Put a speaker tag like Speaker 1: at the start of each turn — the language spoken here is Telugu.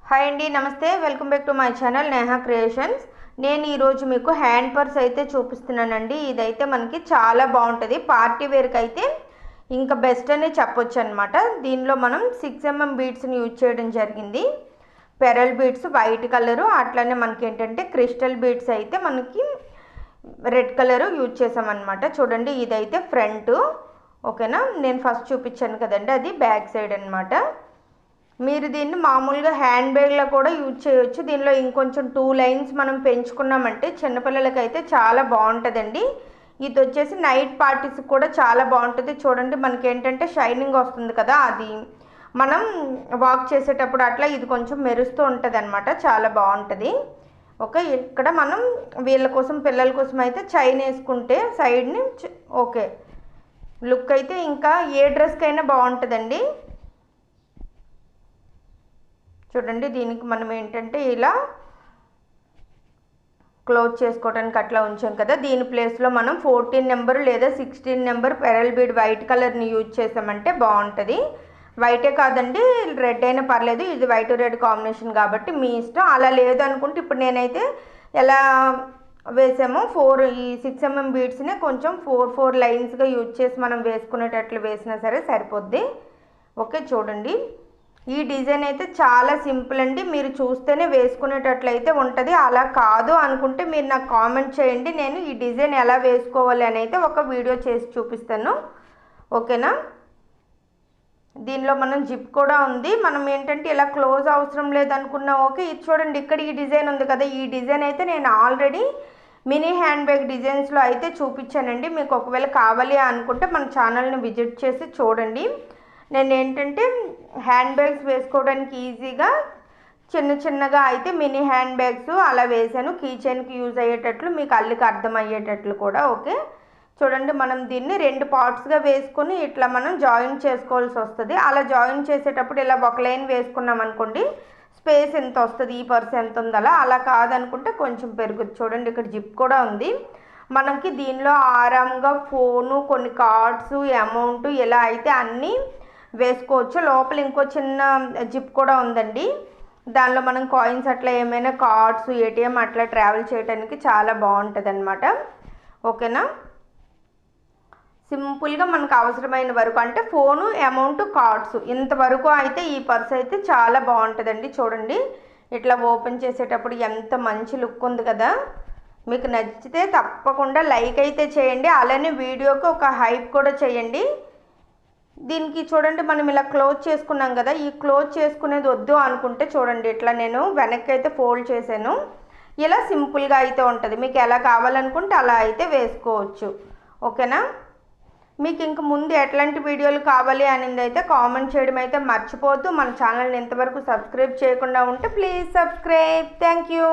Speaker 1: హాయ్ అండి, నమస్తే. Welcome back to my channel Neha creations. నేను ఈరోజు మీకు హ్యాండ్ పర్స్ అయితే చూపిస్తున్నానండి. ఇదైతే మనకి చాలా బాగుంటుంది. పార్టీ వేర్కి అయితే ఇంకా బెస్ట్ అనే చెప్పొచ్చు అనమాట. దీనిలో మనం 6mm బీడ్స్ని యూజ్ చేయడం జరిగింది. పెరల్ బీడ్స్ వైట్ కలరు, అట్లనే మనకి ఏంటంటే క్రిస్టల్ బీడ్స్ అయితే మనకి రెడ్ కలరు యూజ్ చేసామన్నమాట. చూడండి, ఇదైతే ఫ్రంట్. ఓకేనా, నేను ఫస్ట్ చూపించాను కదండి, అది బ్యాక్ సైడ్ అనమాట. మీరు దీన్ని మామూలుగా హ్యాండ్ బ్యాగ్లో కూడా యూజ్ చేయొచ్చు. దీనిలో ఇంకొంచెం 2 లైన్స్ మనం పెంచుకున్నామంటే చిన్నపిల్లలకి అయితే చాలా బాగుంటుందండి. ఇది వచ్చేసి నైట్ పార్టీస్కి కూడా చాలా బాగుంటుంది. చూడండి, మనకి ఏంటంటే షైనింగ్ వస్తుంది కదా, అది మనం వాక్ చేసేటప్పుడు అట్లా ఇది కొంచెం మెరుస్తూ ఉంటుంది అనమాట. చాలా బాగుంటుంది. ఓకే, ఇక్కడ మనం వీళ్ళ కోసం పిల్లల కోసం అయితే చైన్ వేసుకుంటే సైడ్ని ఓకే లుక్ అయితే ఇంకా ఏ డ్రెస్కైనా బాగుంటుందండి. చూడండి, దీనికి మనం ఏంటంటే ఇలా క్లోజ్ చేసుకోవడానికి అట్లా ఉంచాం కదా, దీని ప్లేస్లో మనం 14 నెంబర్ లేదా 16 నెంబర్ పెరల్ బీడ్ వైట్ కలర్ని యూజ్ చేసామంటే బాగుంటుంది. వైటే కాదండి, రెడ్ అయినా పర్లేదు. ఇది వైట్ రెడ్ కాంబినేషన్ కాబట్టి మీ ఇష్టం. అలా లేదు అనుకుంటే ఇప్పుడు నేనైతే ఎలా వేసామో ఈ 6mm బీడ్స్ని కొంచెం 4 లైన్స్గా యూజ్ చేసి మనం వేసుకునేటట్లు వేసినా సరే సరిపోద్ది. ఓకే, చూడండి, ఈ డిజైన్ అయితే చాలా సింపుల్ అండి. మీరు చూస్తేనే వేసుకునేటట్లయితే ఉంటుంది. అలా కాదు అనుకుంటే మీరు నాకు కామెంట్ చేయండి, నేను ఈ డిజైన్ ఎలా వేసుకోవాలి అని అయితే ఒక వీడియో చేసి చూపిస్తాను. ఓకేనా, దీనిలో మనం జిప్ కూడా ఉంది. మనం ఏంటంటే ఇలా క్లోజ్ అవసరం లేదనుకున్నా ఓకే. ఇది చూడండి, ఇక్కడ ఈ డిజైన్ ఉంది కదా, ఈ డిజైన్ అయితే నేను ఆల్రెడీ మినీ హ్యాండ్ బ్యాగ్ డిజైన్స్లో అయితే చూపించానండి. మీకు ఒకవేళ కావాలి అనుకుంటే మన ఛానల్ని విజిట్ చేసి చూడండి. నేను ఏంటంటే హ్యాండ్ బ్యాగ్స్ వేసుకోవడానికి ఈజీగా చిన్నగా అయితే మినీ హ్యాండ్ బ్యాగ్స్ అలా వేసాను, కీ చైన్కి యూజ్ అయ్యేటట్లు, మీకు అల్లికి అర్థమయ్యేటట్లు కూడా. ఓకే, చూడండి, మనం దీన్ని 2 పార్ట్స్గా వేసుకొని ఇట్లా మనం జాయిన్ చేసుకోవాల్సి వస్తుంది. అలా జాయిన్ చేసేటప్పుడు ఇలా ఒక లైన్ వేసుకున్నాం అనుకోండి, స్పేస్ ఎంత వస్తుంది, ఈ పర్స్ ఎంత ఉంది, అలా కాదనుకుంటే కొంచెం పెరుగుద్ది. చూడండి, ఇక్కడ జిప్ కూడా ఉంది. మనకి దీనిలో ఆరాంగా ఫోను, కొన్ని కార్డ్స్, అమౌంట్ ఇలా అయితే అన్నీ వేసుకోవచ్చు. లోపల ఇంకో చిన్న జిప్ కూడా ఉందండి, దానిలో మనం కాయిన్స్ అట్లా ఏమైనా కార్డ్స్, ఏటీఎం అట్లా ట్రావెల్ చేయడానికి చాలా బాగుంటుంది అనమాట. ఓకేనా, సింపుల్గా మనకు అవసరమైన వరకు అంటే ఫోను, అమౌంట్, కార్డ్స్ ఇంతవరకు అయితే ఈ పర్స్ అయితే చాలా బాగుంటుందండి. చూడండి, ఇట్లా ఓపెన్ చేసేటప్పుడు ఎంత మంచి లుక్ ఉంది కదా. మీకు నచ్చితే తప్పకుండా లైక్ అయితే చేయండి, అలానే వీడియోకి ఒక హైప్ కూడా చేయండి. దీనికి చూడండి, మనం ఇలా క్లోజ్ చేసుకున్నాం కదా, ఈ క్లోజ్ చేసుకునేది వద్దు అనుకుంటే చూడండి, ఇట్లా నేను వెనక్కి అయితే ఫోల్డ్ చేశాను. ఇలా సింపుల్గా అయితే ఉంటుంది. మీకు ఎలా కావాలనుకుంటే అలా అయితే వేసుకోవచ్చు. ఓకేనా, మీకు ఇంక ముందు ఎట్లాంటి వీడియోలు కావాలి అనేది అయితే కామెంట్ చేయడం అయితే మర్చిపోవద్దు. మన ఛానల్ని ఇంతవరకు సబ్స్క్రైబ్ చేయకుండా ఉంటే ప్లీజ్ సబ్స్క్రైబ్. Thank you.